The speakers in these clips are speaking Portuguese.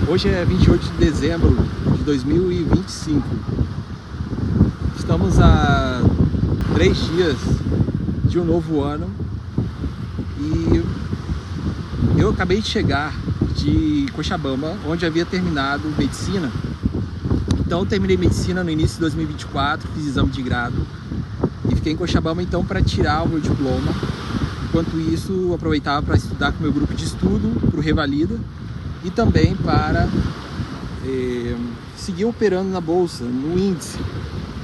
Hoje é 28 de dezembro de 2025. Estamos a 3 dias de um novo ano e eu acabei de chegar de Cochabamba, onde havia terminado medicina. Então eu terminei medicina no início de 2024, fiz exame de grado e fiquei em Cochabamba então para tirar o meu diploma. Enquanto isso, eu aproveitava para estudar com o meu grupo de estudo para o Revalida e também para seguir operando na bolsa, no índice,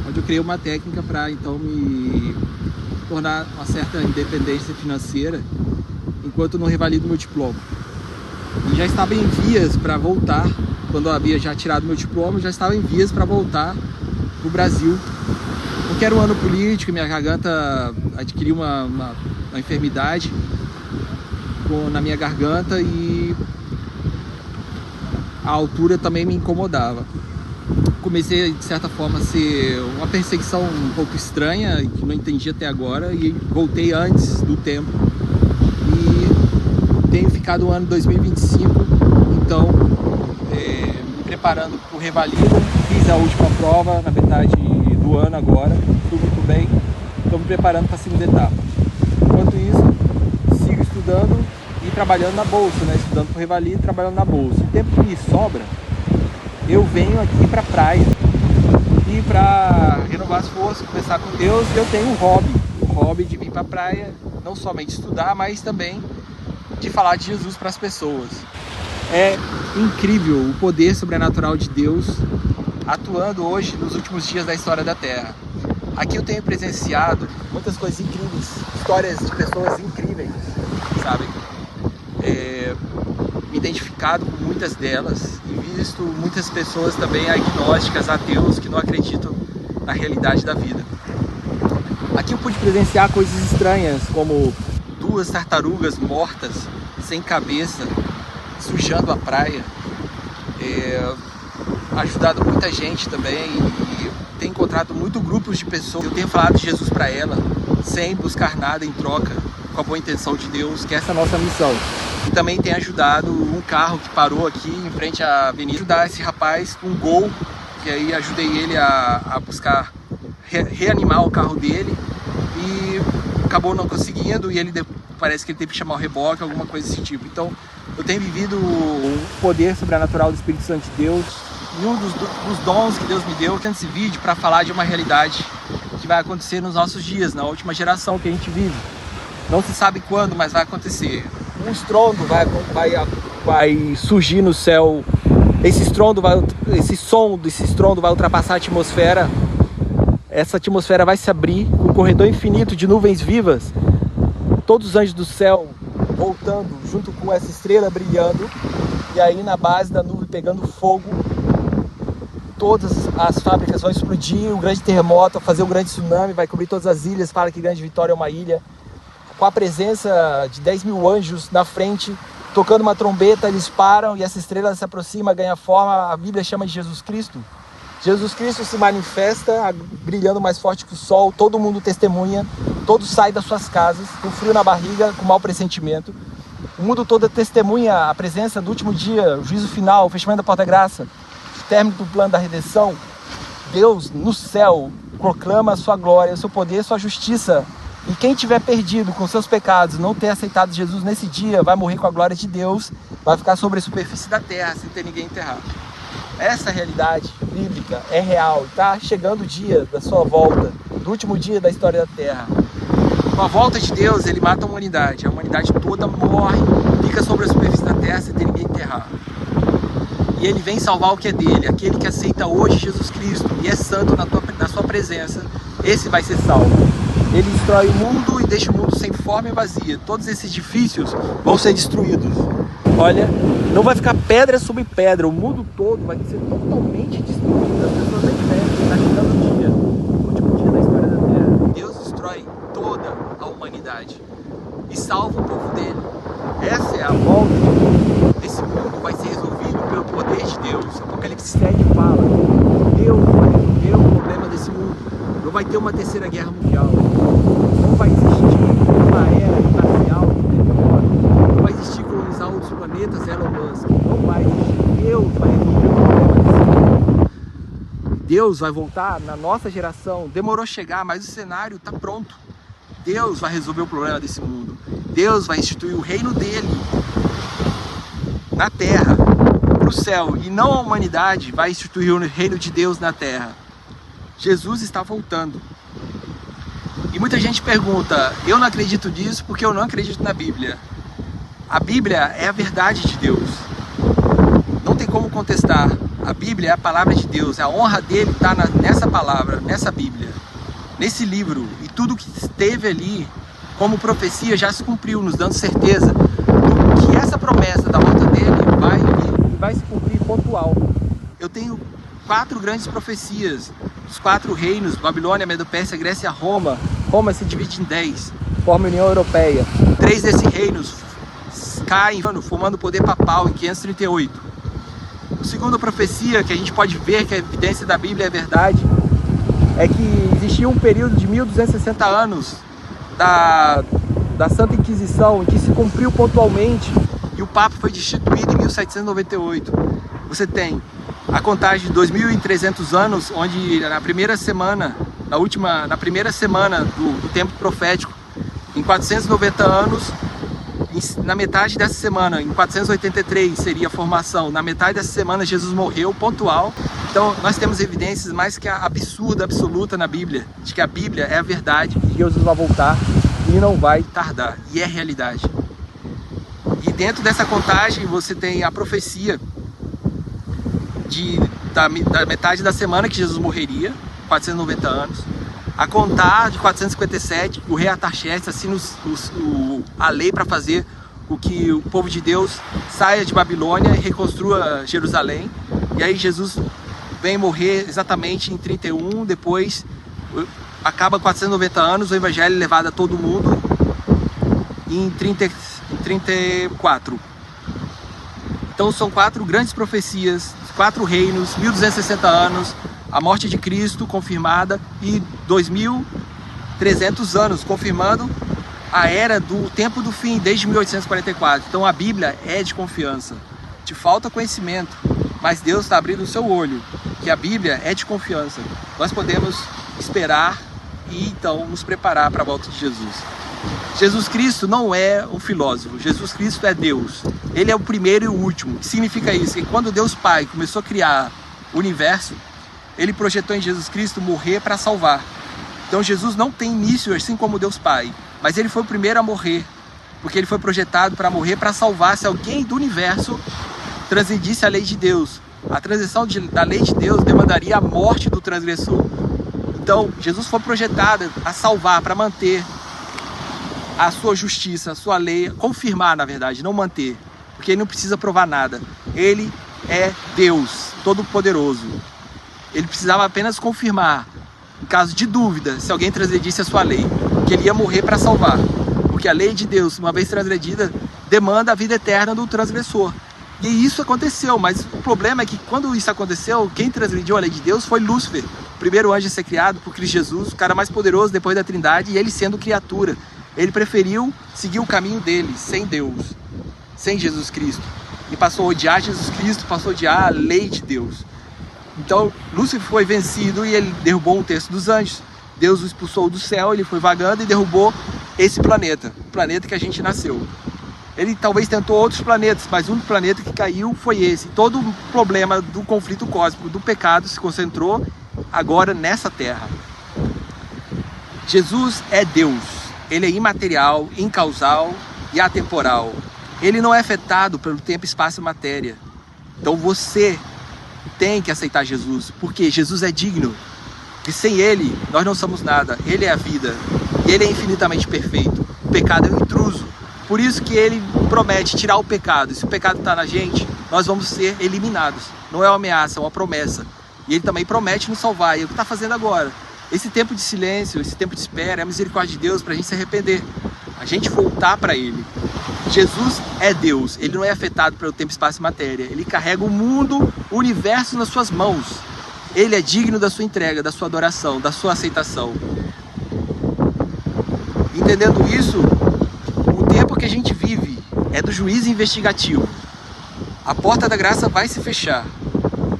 onde eu criei uma técnica para então me tornar uma certa independência financeira enquanto não revalido meu diploma. E já estava em vias para voltar, quando eu havia já tirado meu diploma, já estava em vias para voltar para o Brasil, porque era um ano político, minha garganta adquiriu uma enfermidade na minha garganta e a altura também me incomodava. Comecei de certa forma a ser uma perseguição um pouco estranha, que não entendi até agora, e voltei antes do tempo. E tenho ficado o ano 2025, então me preparando para o Revalida. Fiz a última prova na metade do ano agora, fui muito bem, estou me preparando para a segunda etapa. Enquanto isso, sigo estudando e trabalhando na bolsa, né? Estudando para o Revalida e trabalhando na bolsa. O tempo que me sobra, eu venho aqui para a praia e para renovar as forças, conversar com Deus. Eu tenho o hobby de vir para a praia, não somente estudar, mas também de falar de Jesus para as pessoas. É incrível o poder sobrenatural de Deus atuando hoje nos últimos dias da história da Terra. Aqui eu tenho presenciado muitas coisas incríveis, histórias de pessoas incríveis, sabe? Me identificado com muitas delas e visto muitas pessoas também agnósticas, ateus, que não acreditam na realidade da vida. Aqui eu pude presenciar coisas estranhas, como 2 tartarugas mortas, sem cabeça, sujando a praia. Ajudado muita gente também e tenho encontrado muitos grupos de pessoas. Eu tenho falado de Jesus para ela, sem buscar nada em troca, com a boa intenção de Deus, que essa é a nossa missão. E também tem ajudado um carro que parou aqui em frente à avenida, ajudar esse rapaz com um Gol, que aí ajudei ele a buscar reanimar o carro dele e acabou não conseguindo e ele parece que ele teve que chamar o reboque, alguma coisa desse tipo. Então eu tenho vivido o poder sobrenatural do Espírito Santo de Deus e um dos dons que Deus me deu nesse vídeo para falar de uma realidade que vai acontecer nos nossos dias, na última geração que a gente vive. Não se sabe quando, mas vai acontecer. Um estrondo vai surgir no céu. Esse estrondo vai ultrapassar a atmosfera. Essa atmosfera vai se abrir, um corredor infinito de nuvens vivas. Todos os anjos do céu voltando junto com essa estrela brilhando. E aí na base da nuvem pegando fogo. Todas as fábricas vão explodir, um grande terremoto vai fazer um grande tsunami, vai cobrir todas as ilhas. Fala que Grande Vitória é uma ilha. Com a presença de 10 mil anjos na frente, tocando uma trombeta, eles param e essa estrela se aproxima, ganha forma. A Bíblia chama de Jesus Cristo. Jesus Cristo se manifesta brilhando mais forte que o sol, todo mundo testemunha, todos saem das suas casas, com frio na barriga, com mau pressentimento. O mundo todo testemunha a presença do último dia, o juízo final, o fechamento da porta-graça, o término do plano da redenção. Deus, no céu, proclama a sua glória, o seu poder, a sua justiça. E quem tiver perdido com seus pecados, não ter aceitado Jesus nesse dia, vai morrer com a glória de Deus, vai ficar sobre a superfície da terra, sem ter ninguém enterrado. Essa realidade bíblica é real, está chegando o dia da sua volta, do último dia da história da terra. Com a volta de Deus, ele mata a humanidade toda morre, fica sobre a superfície da terra, sem ter ninguém enterrado. E ele vem salvar o que é dele, aquele que aceita hoje Jesus Cristo e é santo na sua presença, esse vai ser salvo. Ele destrói o mundo e deixa o mundo sem forma e vazia. Todos esses edifícios vão ser destruídos. Olha, não vai ficar pedra sobre pedra. O mundo todo vai ser totalmente destruído. As pessoas nem entendem. Está chegando o dia, o último dia da história da Terra. Deus destrói toda a humanidade e salva o povo dele. Essa é a volta. Esse mundo vai ser resolvido pelo poder de Deus. Apocalipse 7 fala: Deus vai resolver o problema desse mundo. Não vai ter uma terceira guerra mundial. Não vai existir uma era espacial de meteoro. Não vai existir colonizar outros planetas, Elon Musk. Não vai existir. Deus Deus vai voltar na nossa geração. Demorou a chegar, mas o cenário está pronto. Deus vai resolver o problema desse mundo. Deus vai instituir o reino dele na terra, para o céu. E não a humanidade vai instituir o reino de Deus na terra. Jesus está voltando. E muita gente pergunta, eu não acredito nisso porque eu não acredito na Bíblia. A Bíblia é a verdade de Deus. Não tem como contestar. A Bíblia é a palavra de Deus. A honra dele está nessa palavra, nessa Bíblia, nesse livro. E tudo que esteve ali como profecia já se cumpriu, nos dando certeza do que essa promessa da volta dele vai vir e vai se cumprir pontual. Eu tenho 4 grandes profecias. Os 4 reinos, Babilônia, Medo-Pérsia, Grécia e Roma. Roma se divide em 10, forma a União Europeia. 3 desses reinos caem, formando o poder papal em 538. A segunda profecia que a gente pode ver que a evidência da Bíblia é verdade é que existia um período de 1260 anos da Santa Inquisição, em que se cumpriu pontualmente e o Papa foi destituído em 1798. Você tem a contagem de 2300 anos, onde na primeira semana do tempo profético, em 490 anos, na metade dessa semana, em 483 seria a formação, na metade dessa semana Jesus morreu, pontual. Então nós temos evidências mais que absurda, absoluta na Bíblia, de que a Bíblia é a verdade, que Jesus vai voltar e não vai tardar, e é realidade. E dentro dessa contagem você tem a profecia da metade da semana que Jesus morreria, 490 anos, a contar de 457, o rei Artaxerxes assina a lei para fazer com que o povo de Deus saia de Babilônia e reconstrua Jerusalém. E aí Jesus vem morrer exatamente em 31, depois acaba 490 anos, o evangelho é levado a todo mundo em 34. Então são 4 grandes profecias, 4 reinos, 1260 anos, a morte de Cristo confirmada e 2300 anos, confirmando a era do tempo do fim, desde 1844. Então a Bíblia é de confiança. Te falta conhecimento, mas Deus está abrindo o seu olho, que a Bíblia é de confiança. Nós podemos esperar e então nos preparar para a volta de Jesus. Jesus Cristo não é um filósofo, Jesus Cristo é Deus. Ele é o primeiro e o último. O que significa isso? Que quando Deus Pai começou a criar o universo, Ele projetou em Jesus Cristo morrer para salvar. Então Jesus não tem início, assim como Deus Pai, mas Ele foi o primeiro a morrer, porque Ele foi projetado para morrer para salvar. Se alguém do universo transgredisse a lei de Deus, a transgressão da lei de Deus demandaria a morte do transgressor. Então Jesus foi projetado a salvar, para manter a sua justiça, a sua lei, confirmar na verdade, não manter, porque Ele não precisa provar nada. Ele é Deus Todo-Poderoso. Ele precisava apenas confirmar, em caso de dúvida, se alguém transgredisse a sua lei, que Ele ia morrer para salvar. Porque a lei de Deus, uma vez transgredida, demanda a vida eterna do transgressor. E isso aconteceu, mas o problema é que quando isso aconteceu, quem transgrediu a lei de Deus foi Lúcifer, o primeiro anjo a ser criado por Cristo Jesus, o cara mais poderoso depois da Trindade, e ele sendo criatura. Ele preferiu seguir o caminho dele, sem Deus, sem Jesus Cristo. E passou a odiar Jesus Cristo, passou a odiar a lei de Deus. Então, Lúcifer foi vencido e ele derrubou 1/3 dos anjos. Deus o expulsou do céu, ele foi vagando e derrubou esse planeta, o planeta que a gente nasceu. Ele talvez tentou outros planetas, mas o único planeta que caiu foi esse. Todo o problema do conflito cósmico, do pecado, se concentrou agora nessa terra. Jesus é Deus. Ele é imaterial, incausal e atemporal. Ele não é afetado pelo tempo, espaço e matéria. Então você tem que aceitar Jesus, porque Jesus é digno. E sem Ele, nós não somos nada. Ele é a vida. Ele é infinitamente perfeito. O pecado é um intruso. Por isso que Ele promete tirar o pecado. E se o pecado está na gente, nós vamos ser eliminados. Não é uma ameaça, é uma promessa. E Ele também promete nos salvar. E é o que está fazendo agora. Esse tempo de silêncio, esse tempo de espera, é a misericórdia de Deus para a gente se arrepender. A gente voltar para Ele. Jesus é Deus. Ele não é afetado pelo tempo, espaço e matéria. Ele carrega o mundo, o universo nas suas mãos. Ele é digno da sua entrega, da sua adoração, da sua aceitação. Entendendo isso, o tempo que a gente vive é do juízo investigativo. A porta da graça vai se fechar.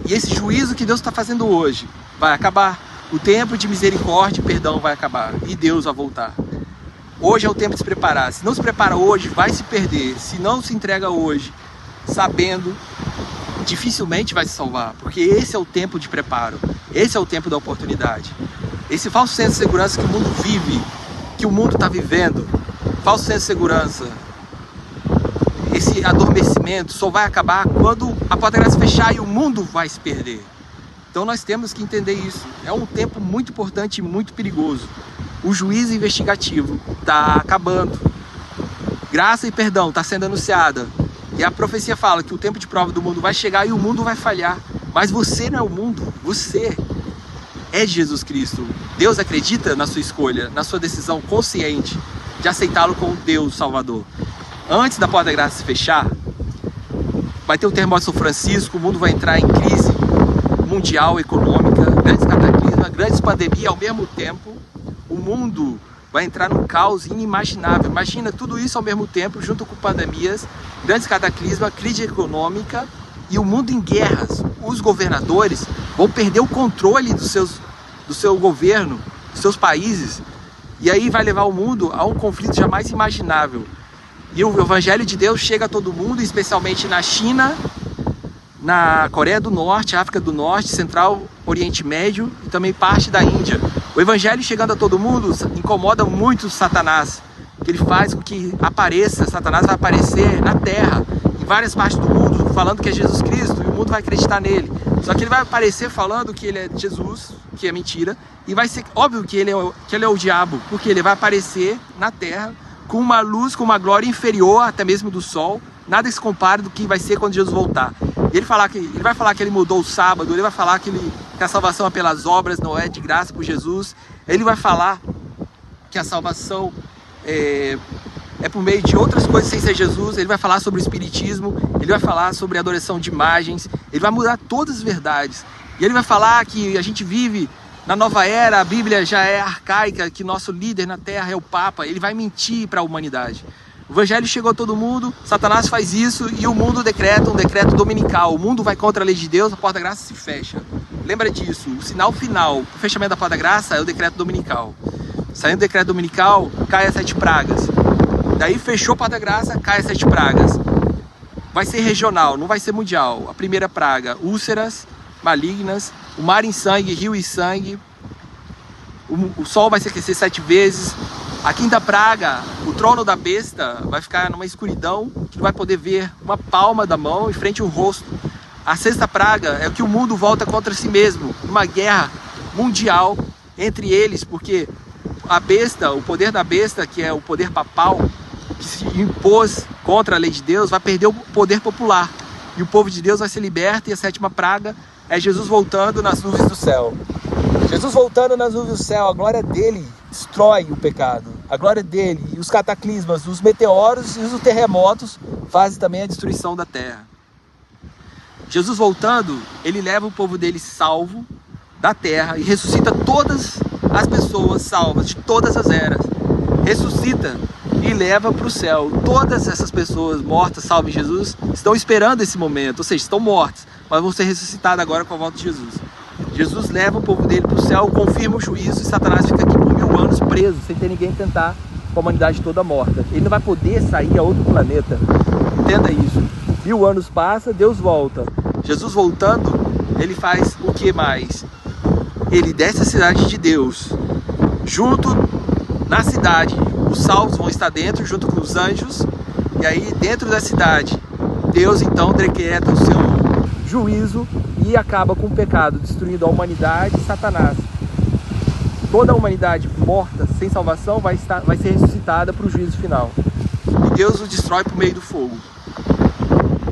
E esse juízo que Deus está fazendo hoje vai acabar. O tempo de misericórdia e perdão vai acabar. E Deus vai voltar. Hoje é o tempo de se preparar. Se não se prepara hoje, vai se perder. Se não se entrega hoje, sabendo, dificilmente vai se salvar. Porque esse é o tempo de preparo. Esse é o tempo da oportunidade. Esse falso senso de segurança que o mundo vive, que o mundo está vivendo, falso senso de segurança, esse adormecimento só vai acabar quando a porta da graça fechar e o mundo vai se perder. Então nós temos que entender isso. É um tempo muito importante e muito perigoso. O juízo investigativo está acabando. Graça e perdão está sendo anunciada. E a profecia fala que o tempo de prova do mundo vai chegar e o mundo vai falhar. Mas você não é o mundo, você é de Jesus Cristo. Deus acredita na sua escolha, na sua decisão consciente de aceitá-lo como Deus Salvador. Antes da porta da graça se fechar, vai ter o terremoto de São Francisco, o mundo vai entrar em crise mundial, econômica, grandes cataclismas, grandes pandemias ao mesmo tempo. O mundo vai entrar num caos inimaginável. Imagina tudo isso ao mesmo tempo, junto com pandemias, grandes cataclismas, crise econômica e o mundo em guerras. Os governadores vão perder o controle do seu governo, dos seus países, e aí vai levar o mundo a um conflito jamais imaginável. E o Evangelho de Deus chega a todo mundo, especialmente na China, na Coreia do Norte, África do Norte, Central, Oriente Médio e também parte da Índia. O Evangelho chegando a todo mundo incomoda muito Satanás, que ele faz com que Satanás vai aparecer na Terra, em várias partes do mundo, falando que é Jesus Cristo, e o mundo vai acreditar nele. Só que ele vai aparecer falando que ele é Jesus, que é mentira, e vai ser óbvio que ele é o diabo, porque ele vai aparecer na Terra com uma luz, com uma glória inferior até mesmo do sol, nada se compara do que vai ser quando Jesus voltar. Ele vai falar que ele mudou o sábado, ele vai falar que a salvação é pelas obras, não é de graça por Jesus. Ele vai falar que a salvação é por meio de outras coisas sem ser Jesus. Ele vai falar sobre o espiritismo, ele vai falar sobre a adoração de imagens, ele vai mudar todas as verdades. E ele vai falar que a gente vive na nova era, a Bíblia já é arcaica, que nosso líder na Terra é o Papa. Ele vai mentir para a humanidade. O Evangelho chegou a todo mundo, Satanás faz isso e o mundo decreta um decreto dominical. O mundo vai contra a lei de Deus, a porta da graça se fecha. Lembra disso, o sinal final, o fechamento da porta da graça é o decreto dominical. Saindo do decreto dominical, cai as 7 pragas. Daí fechou a porta da graça, cai as 7 pragas. Vai ser regional, não vai ser mundial. A primeira praga, úlceras malignas, o mar em sangue, rio em sangue, o sol vai se aquecer 7 vezes. A quinta praga, o trono da besta vai ficar numa escuridão que não vai poder ver uma palma da mão em frente ao rosto. A sexta praga é que o mundo volta contra si mesmo, uma guerra mundial entre eles, porque a besta, o poder da besta, que é o poder papal, que se impôs contra a lei de Deus, vai perder o poder popular. E o povo de Deus vai ser liberto, e a sétima praga é Jesus voltando nas nuvens do céu. Jesus voltando nas nuvens do céu, a glória dele destrói o pecado. A glória dele, e os cataclismas, os meteoros e os terremotos fazem também a destruição da terra. Jesus voltando, ele leva o povo dele salvo da terra e ressuscita todas as pessoas salvas de todas as eras. Ressuscita e leva para o céu. Todas essas pessoas mortas, salvas em Jesus, estão esperando esse momento, ou seja, estão mortas, mas vão ser ressuscitadas agora com a volta de Jesus. Jesus leva o povo dele para o céu, confirma o juízo e Satanás fica aqui por 1000 anos preso, sem ter ninguém tentar, com a humanidade toda morta. Ele não vai poder sair a outro planeta. Entenda isso. 1000 anos passa, Deus volta. Jesus voltando, ele faz o que mais? Ele desce a cidade de Deus. Junto na cidade, os salvos vão estar dentro, junto com os anjos. E aí, dentro da cidade, Deus então decreta o seu juízo e acaba com o pecado, destruindo a humanidade e Satanás. Toda a humanidade morta, sem salvação, vai ser ressuscitada para o juízo final. E Deus o destrói por meio do fogo.